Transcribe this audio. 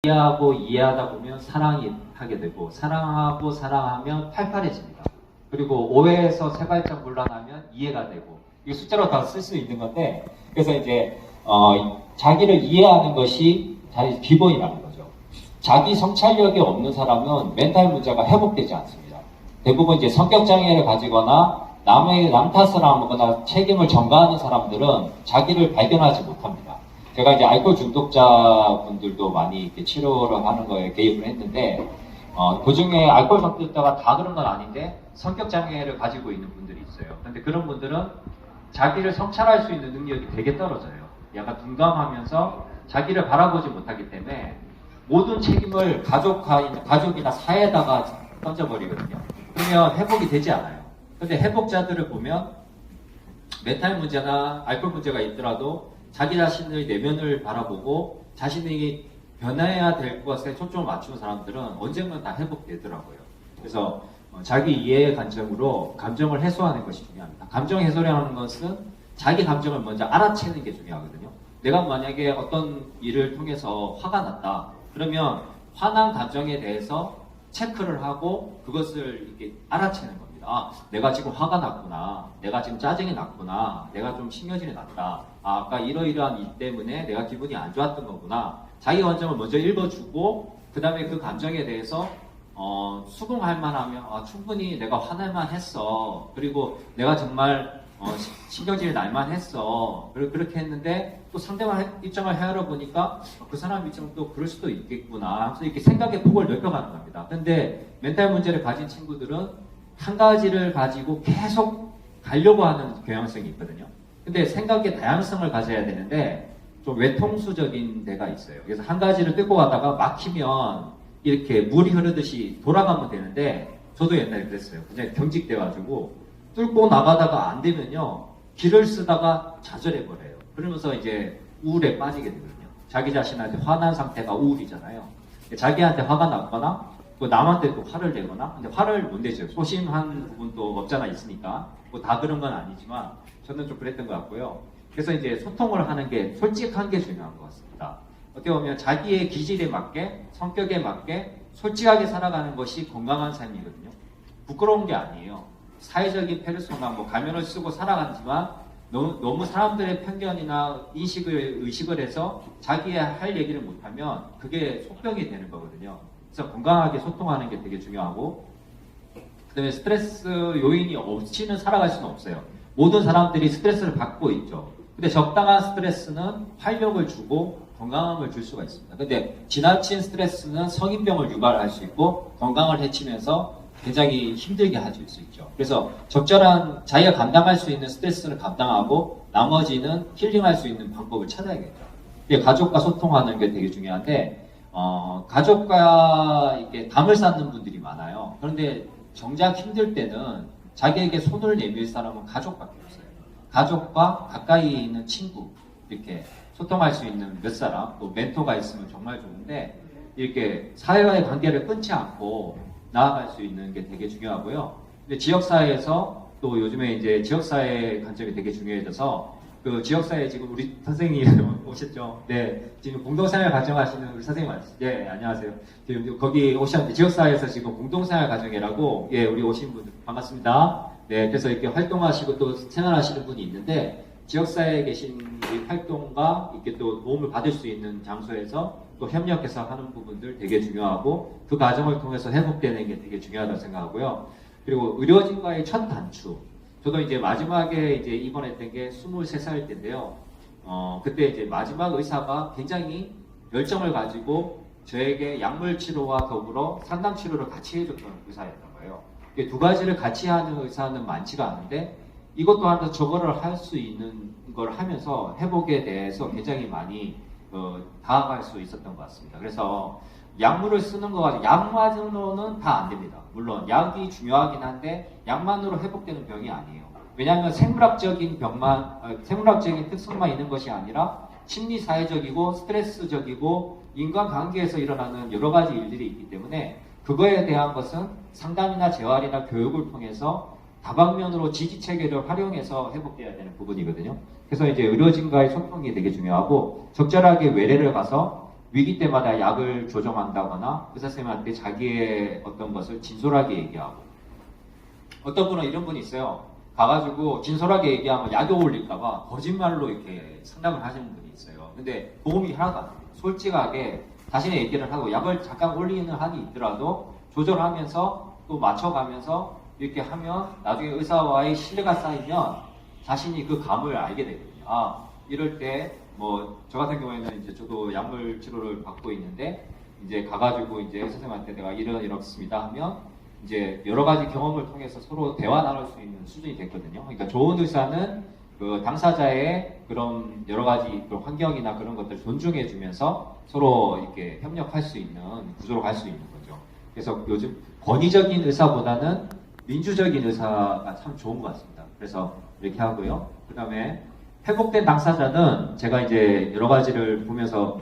이해하고 이해하다 보면 사랑이 하게 되고 사랑하고 사랑하면 팔팔해집니다. 그리고 오해에서 세 발짝 물러나면 이해가 되고 이 숫자로 다 쓸 수 있는 건데 그래서 이제 자기를 이해하는 것이 자기 기본이라는 거죠. 자기 성찰력이 없는 사람은 멘탈 문제가 회복되지 않습니다. 대부분 이제 성격 장애를 가지거나 남 탓을 하거나 책임을 전가하는 사람들은 자기를 발견하지 못합니다. 제가 이제 알코올 중독자분들도 많이 이렇게 치료를 하는 거에 개입을 했는데, 그 중에 알코올 중독자가 다 그런 건 아닌데, 성격 장애를 가지고 있는 분들이 있어요. 근데 그런 분들은 자기를 성찰할 수 있는 능력이 되게 떨어져요. 약간 둔감하면서 자기를 바라보지 못하기 때문에 모든 책임을 가족이나 사회에다가 던져버리거든요. 그러면 회복이 되지 않아요. 근데 회복자들을 보면 멘탈 문제나 알코올 문제가 있더라도 자기 자신의 내면을 바라보고 자신이 변해야 될 것에 초점을 맞추는 사람들은 언젠가 다 회복되더라고요. 그래서 자기 이해의 관점으로 감정을 해소하는 것이 중요합니다. 감정 해소라는 것은 자기 감정을 먼저 알아채는 게 중요하거든요. 내가 만약에 어떤 일을 통해서 화가 났다. 그러면 화난 감정에 대해서 체크를 하고 그것을 이렇게 알아채는 겁니다. 아, 내가 지금 화가 났구나. 내가 지금 짜증이 났구나. 내가 좀 신경질이 났다. 아, 아까 이러이러한 일 때문에 내가 기분이 안 좋았던 거구나. 자기 감정을 먼저 읽어주고 그 다음에 그 감정에 대해서 수긍할 만하면 충분히 내가 화날만 했어. 그리고 내가 정말 신경질이 날만 했어. 그렇게 했는데 또 상대방 입장을 헤아려 보니까 그 사람 입장도 그럴 수도 있겠구나. 그래서 이렇게 생각의 폭을 넓혀가는 겁니다. 근데 멘탈 문제를 가진 친구들은 한 가지를 가지고 계속 가려고 하는 경향성이 있거든요. 근데 생각의 다양성을 가져야 되는데 좀 외통수적인 데가 있어요. 그래서 한 가지를 뜯고 가다가 막히면 이렇게 물이 흐르듯이 돌아가면 되는데 저도 옛날에 그랬어요. 그냥 경직돼가지고 뚫고 나가다가 안 되면요. 길을 쓰다가 좌절해버려요. 그러면서 이제 우울에 빠지게 되거든요. 자기 자신한테 화난 상태가 우울이잖아요. 자기한테 화가 났거나 또 남한테 또 화를 내거나 근데 화를 못 내죠. 소심한 부분도 없잖아 있으니까 뭐 다 그런 건 아니지만 저는 좀 그랬던 것 같고요. 그래서 이제 소통을 하는 게 솔직한 게 중요한 것 같습니다. 어떻게 보면 자기의 기질에 맞게 성격에 맞게 솔직하게 살아가는 것이 건강한 삶이거든요. 부끄러운 게 아니에요. 사회적인 페르소나 뭐 가면을 쓰고 살아가지만 너무 사람들의 편견이나 의식을 해서 자기의 할 얘기를 못하면 그게 속병이 되는 거거든요. 그래서 건강하게 소통하는 게 되게 중요하고 그 다음에 스트레스 요인이 없이는 살아갈 수는 없어요. 모든 사람들이 스트레스를 받고 있죠. 근데 적당한 스트레스는 활력을 주고 건강함을 줄 수가 있습니다. 근데 지나친 스트레스는 성인병을 유발할 수 있고 건강을 해치면서 굉장히 힘들게 해줄 수 있죠. 그래서 적절한 자기가 감당할 수 있는 스트레스를 감당하고 나머지는 힐링할 수 있는 방법을 찾아야겠죠. 가족과 소통하는 게 되게 중요한데 가족과 이렇게 담을 쌓는 분들이 많아요. 그런데 정작 힘들 때는 자기에게 손을 내밀 사람은 가족밖에 없어요. 가족과 가까이 있는 친구 이렇게 소통할 수 있는 몇 사람 또 멘토가 있으면 정말 좋은데 이렇게 사회와의 관계를 끊지 않고 나아갈 수 있는 게 되게 중요하고요. 근데 지역사회에서 또 요즘에 이제 지역사회 관점이 되게 중요해져서 그 지역사회에 지금 우리 선생님 오셨죠? 네. 지금 공동생활 가정하시는 우리 선생님 맞으시죠? 네, 안녕하세요. 지금 거기 오셨는데 지역사회에서 지금 공동생활 가정이라고 예, 우리 오신 분들 반갑습니다. 네, 그래서 이렇게 활동하시고 또 생활하시는 분이 있는데 지역사회에 계신 이 활동과 이렇게 또 도움을 받을 수 있는 장소에서 또 협력해서 하는 부분들 되게 중요하고 그 과정을 통해서 회복되는 게 되게 중요하다고 생각하고요. 그리고 의료진과의 첫 단추. 저도 이제 마지막에 이제 입원했던 게 23살 때인데요. 그때 이제 마지막 의사가 굉장히 열정을 가지고 저에게 약물 치료와 더불어 상담 치료를 같이 해줬던 의사였던 거예요. 두 가지를 같이 하는 의사는 많지가 않은데 이것도 하면서 저거를 할 수 있는 걸 하면서 회복에 대해서 굉장히 많이 다가갈 수 있었던 것 같습니다. 그래서 약물을 쓰는 거 가지고 약만으로는 다 안 됩니다. 물론 약이 중요하긴 한데 약만으로 회복되는 병이 아니에요. 왜냐하면 생물학적인 특성만 있는 것이 아니라 심리 사회적이고 스트레스적이고 인간관계에서 일어나는 여러 가지 일들이 있기 때문에 그거에 대한 것은 상담이나 재활이나 교육을 통해서 다방면으로 지지체계를 활용해서 회복돼야 되는 부분이거든요. 그래서 이제 의료진과의 소통이 되게 중요하고 적절하게 외래를 가서 위기 때마다 약을 조정한다거나 의사 선생님한테 자기의 어떤 것을 진솔하게 얘기하고 어떤 분은 이런 분이 있어요. 가가지고 진솔하게 얘기하면 약이 올릴까봐 거짓말로 이렇게 상담을 하시는 분이 있어요. 근데 도움이 하나도 안 돼요. 솔직하게 자신의 얘기를 하고 약을 잠깐 올리는 한이 있더라도 조절하면서 또 맞춰가면서 이렇게 하면 나중에 의사와의 신뢰가 쌓이면 자신이 그 감을 알게 되거든요. 아, 이럴 때 뭐 저 같은 경우에는 이제 저도 약물 치료를 받고 있는데 이제 가가지고 이제 의사 선생님한테 내가 이렇습니다 하면 이제 여러 가지 경험을 통해서 서로 대화 나눌 수 있는 수준이 됐거든요. 그러니까 좋은 의사는 그 당사자의 그런 여러 가지 그런 환경이나 그런 것들 존중해 주면서 서로 이렇게 협력할 수 있는 구조로 갈 수 있는 거죠. 그래서 요즘 권위적인 의사보다는 민주적인 의사가 참 좋은 것 같습니다. 그래서 이렇게 하고요. 그 다음에 회복된 당사자는 제가 이제 여러 가지를 보면서